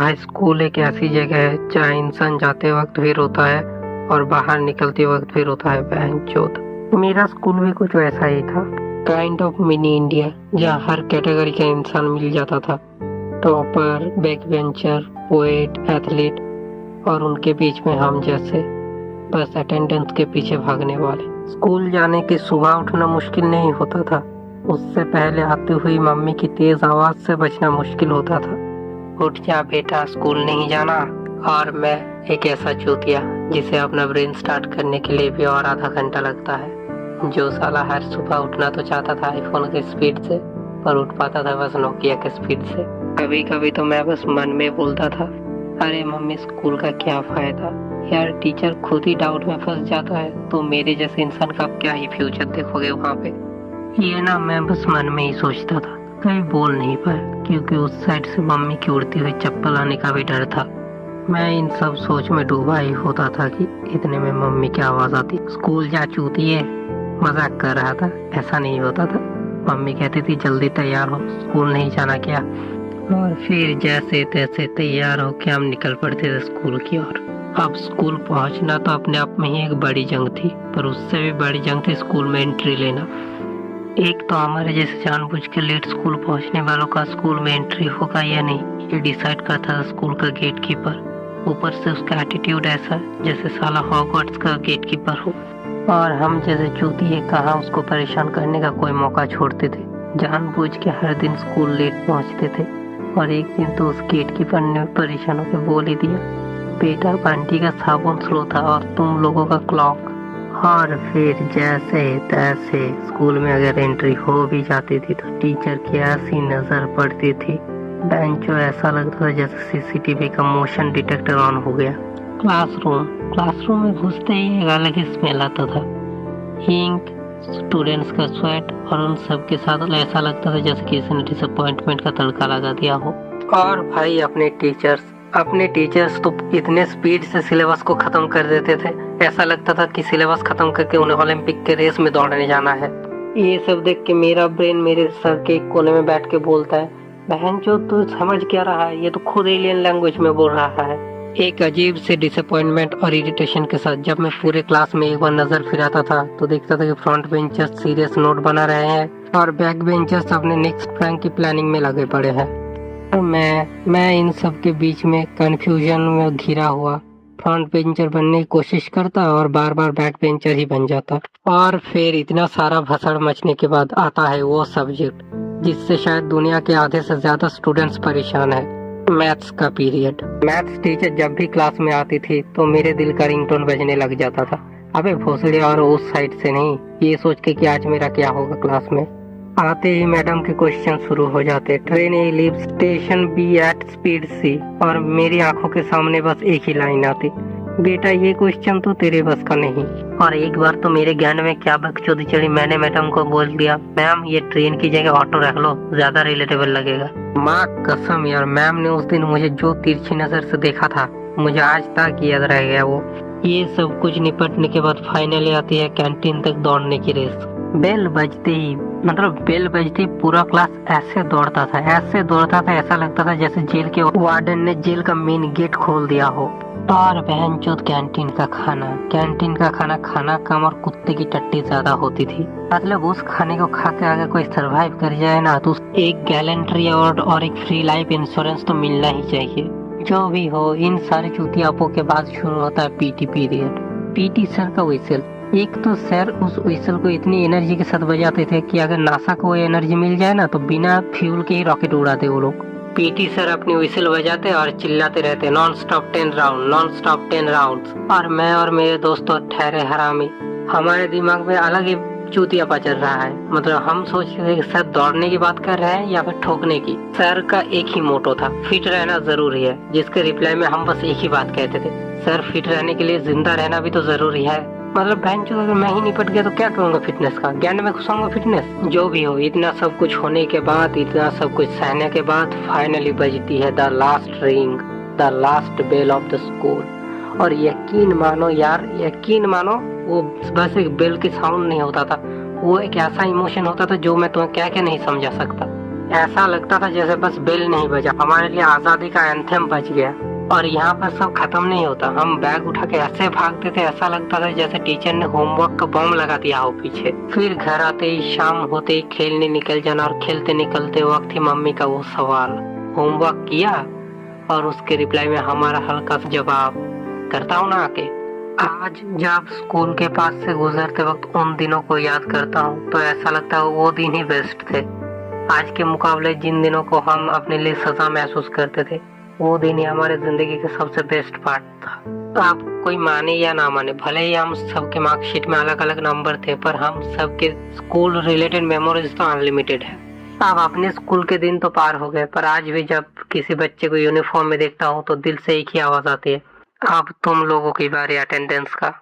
भाई स्कूल एक ऐसी जगह है जहाँ इंसान जाते वक्त भी रोता है और बाहर निकलते वक्त भी रोता है। बहनचोद, मेरा स्कूल भी कुछ वैसा ही था। काइंड ऑफ मिनी इंडिया, जहाँ हर कैटेगरी का इंसान मिल जाता था। Topper, back bencher, poet, athlete और उनके बीच में हम जैसे बस अटेंडेंस के पीछे भागने वाले। स्कूल जाने की सुबह उठना मुश्किल नहीं होता था, उससे पहले आती हुई मम्मी की तेज आवाज से बचना मुश्किल होता था। उठ जा बेटा, स्कूल नहीं जाना। और मैं एक ऐसा चूतिया जिसे अपना ब्रेन स्टार्ट करने के लिए भी और आधा घंटा लगता है, जो साला हर सुबह उठना तो चाहता था आईफोन के स्पीड से, पर उठ पाता था बस नोकिया के स्पीड से। कभी कभी तो मैं बस मन में बोलता था, अरे मम्मी स्कूल का क्या फायदा यार, टीचर खुद ही डाउट में फंस जाता है तो मेरे जैसे इंसान का क्या ही फ्यूचर देखोगे वहाँ पे। ये ना मैं बस मन में ही सोचता था, कहीं बोल नहीं पाया क्योंकि उस साइड से मम्मी की उड़ती हुई चप्पल आने का भी डर था। मैं इन सब सोच में डूबा ही होता था कि इतने में मम्मी की आवाज आती, स्कूल जा चूतिए। मजाक कर रहा था, ऐसा नहीं होता था। मम्मी कहती थी जल्दी तैयार हो, स्कूल नहीं जाना क्या। और फिर जैसे तैसे तैयार हो के हम निकल पड़ते थे स्कूल की ओर। अब स्कूल पहुंचना तो अपने आप में ही एक बड़ी जंग थी, पर उससे भी बड़ी जंग थी स्कूल में एंट्री लेना। एक तो हमारे जैसे जानबूझ के लेट स्कूल पहुंचने वालों का स्कूल में एंट्री होगा या नहीं, ये डिसाइड करता था स्कूल का गेट कीपर। ऊपर से उसका एटीट्यूड ऐसा जैसे साला हॉगवर्ट्स का गेट कीपर हो। और हम जैसे चूतिए कहाँ उसको परेशान करने का कोई मौका छोड़ते थे, जानबूझ के हर दिन स्कूल लेट पहुंचते थे। और एक दिन तो उस गेट कीपर ने परेशान होकर बोल ही दिया, बेटा बंटी का साबुन स्लो था और तुम लोगों का क्लॉक। और फिर जैसे तैसे स्कूल में अगर एंट्री हो भी जाती थी तो टीचर की ऐसी नजर पड़ती थी, बेंचो ऐसा लगता था जैसे सीसीटीवी का मोशन डिटेक्टर ऑन हो गया। क्लासरूम में घुसते ही एक अलग ही स्मेल आता था, इंक, स्टूडेंट्स का स्वेट, और उन सब के साथ ऐसा लगता था जैसे किसी ने डिसअपॉइंटमेंट का तड़का लगा दिया हो। और भाई अपने टीचर्स तो इतने स्पीड से सिलेबस को खत्म कर देते थे, ऐसा लगता था कि सिलेबस खत्म करके उन्हें ओलंपिक के रेस में दौड़ने जाना है। ये सब देख के मेरा ब्रेन मेरे सर के एक कोने में बैठ के बोलता है, बहन जो तू समझ क्या रहा है, ये तो खुद एलियन लैंग्वेज में बोल रहा है। एक अजीब से डिसअपॉइंटमेंट और इरिटेशन के साथ जब मैं पूरे क्लास में एक बार नजर फिराता था तो देखता था कि फ्रंट बेंचर्स सीरियस नोट बना रहे हैं और बैक बेंचर्स अपने नेक्स्ट प्रैंक की प्लानिंग में लगे पड़े हैं। और मैं इन सब के बीच में कंफ्यूजन में घिरा हुआ फ्रंट बेंचर बनने की कोशिश करता और बार बार बैक बेंचर ही बन जाता। और फिर इतना सारा भसड़ मचने के बाद आता है वो सब्जेक्ट जिससे शायद दुनिया के आधे से ज्यादा स्टूडेंट्स परेशान है, मैथ्स का पीरियड। मैथ्स टीचर जब भी क्लास में आती थी तो मेरे दिल का रिंगटोन बजने लग जाता था। अबे भोसड़ी, और उस साइड से नहीं, ये सोच के कि आज मेरा क्या होगा क्लास में। आते ही मैडम के क्वेश्चन शुरू हो जाते, train A leave station B at speed C, और मेरी आंखों के सामने बस एक ही लाइन आती, बेटा ये क्वेश्चन तो तेरे बस का नहीं। और एक बार तो मेरे ज्ञान में क्या बकचोदी चढ़ी, मैंने मैडम को बोल दिया, मैम ये ट्रेन की जगह ऑटो रख लो, ज्यादा रिलेटेबल लगेगा। माँ कसम यार, मैम ने उस दिन मुझे जो तिरछी नजर से देखा था मुझे आज तक याद रह गया वो। ये सब कुछ निपटने के बाद फाइनली आती है कैंटीन तक दौड़ने की रेस। बेल बजते ही पूरा क्लास ऐसे दौड़ता था, ऐसा लगता था जैसे जेल के वार्डन ने जेल का मेन गेट खोल दिया हो। और बहनचोद कैंटीन का खाना खाना कम और कुत्ते की टट्टी ज्यादा होती थी। मतलब उस खाने को खा के अगर कोई सरवाइव कर जाए ना तो एक गैलेंट्री अवार्ड और एक फ्री लाइफ इंश्योरेंस तो मिलना ही चाहिए। जो भी हो, इन सारे चूतियापों के बाद शुरू होता है पीटी पीरियड। पीटी सर का व्हिसल, एक तो सर उस व्हिसल को इतनी एनर्जी के साथ बजाते थे कि अगर नासा को एनर्जी मिल जाए ना तो बिना फ्यूल के ही रॉकेट उड़ाते वो लोग। पीटी सर अपनी व्हिसल बजाते और चिल्लाते रहते, नॉन स्टॉप 10 राउंड। और मैं और मेरे दोस्तों ठहरे हरामी, हमारे दिमाग में अलग ही चूतियापा चल रहा है। मतलब हम सोच रहे थे कि सर दौड़ने की बात कर रहे हैं या फिर ठोकने की। सर का एक ही मोटो था, फिट रहना जरूरी है, जिसके रिप्लाई में हम बस एक ही बात कहते थे, सर फिट रहने के लिए जिंदा रहना भी तो जरूरी है। मतलब बहन चो, अगर मैं ही निपट गया तो क्या करूँगा फिटनेस का, ज्ञान में घुसाऊंगा फिटनेस। जो भी हो, इतना सब कुछ होने के बाद, इतना सब कुछ सहने के बाद फाइनली बजती है the last ring, the last bell of the school. और यकीन मानो वो बस एक बेल की साउंड नहीं होता था, वो एक ऐसा इमोशन होता था जो मैं तुम्हें क्या क्या नहीं समझा सकता। ऐसा लगता था जैसे बस बेल नहीं बजा, हमारे लिए आजादी का एंथम बज गया। और यहाँ पर सब खत्म नहीं होता, हम बैग उठा के ऐसे भागते थे, ऐसा लगता था जैसे टीचर ने होमवर्क का बम लगा दिया हो पीछे। फिर घर आते ही शाम होते ही खेलने निकल जाना, और खेलते निकलते वक्त ही मम्मी का वो सवाल, होमवर्क किया? और उसके रिप्लाई में हमारा हल्का सा जवाब, करता हूँ ना आके। आज जब स्कूल के पास से गुजरते वक्त उन दिनों को याद करता हूँ तो ऐसा लगता है वो दिन ही बेस्ट थे। आज के मुकाबले जिन दिनों को हम अपने लिए सजा महसूस करते थे, वो दिन ही हमारे जिंदगी का सबसे बेस्ट पार्ट था। आप कोई माने या ना माने, भले ही हम सबके मार्कशीट में अलग अलग नंबर थे, पर हम सबके स्कूल रिलेटेड मेमोरीज तो अनलिमिटेड है। अब अपने स्कूल के दिन तो पार हो गए, पर आज भी जब किसी बच्चे को यूनिफॉर्म में देखता हूँ तो दिल से एक ही आवाज आती है, अब तुम लोगों की बारी अटेंडेंस का।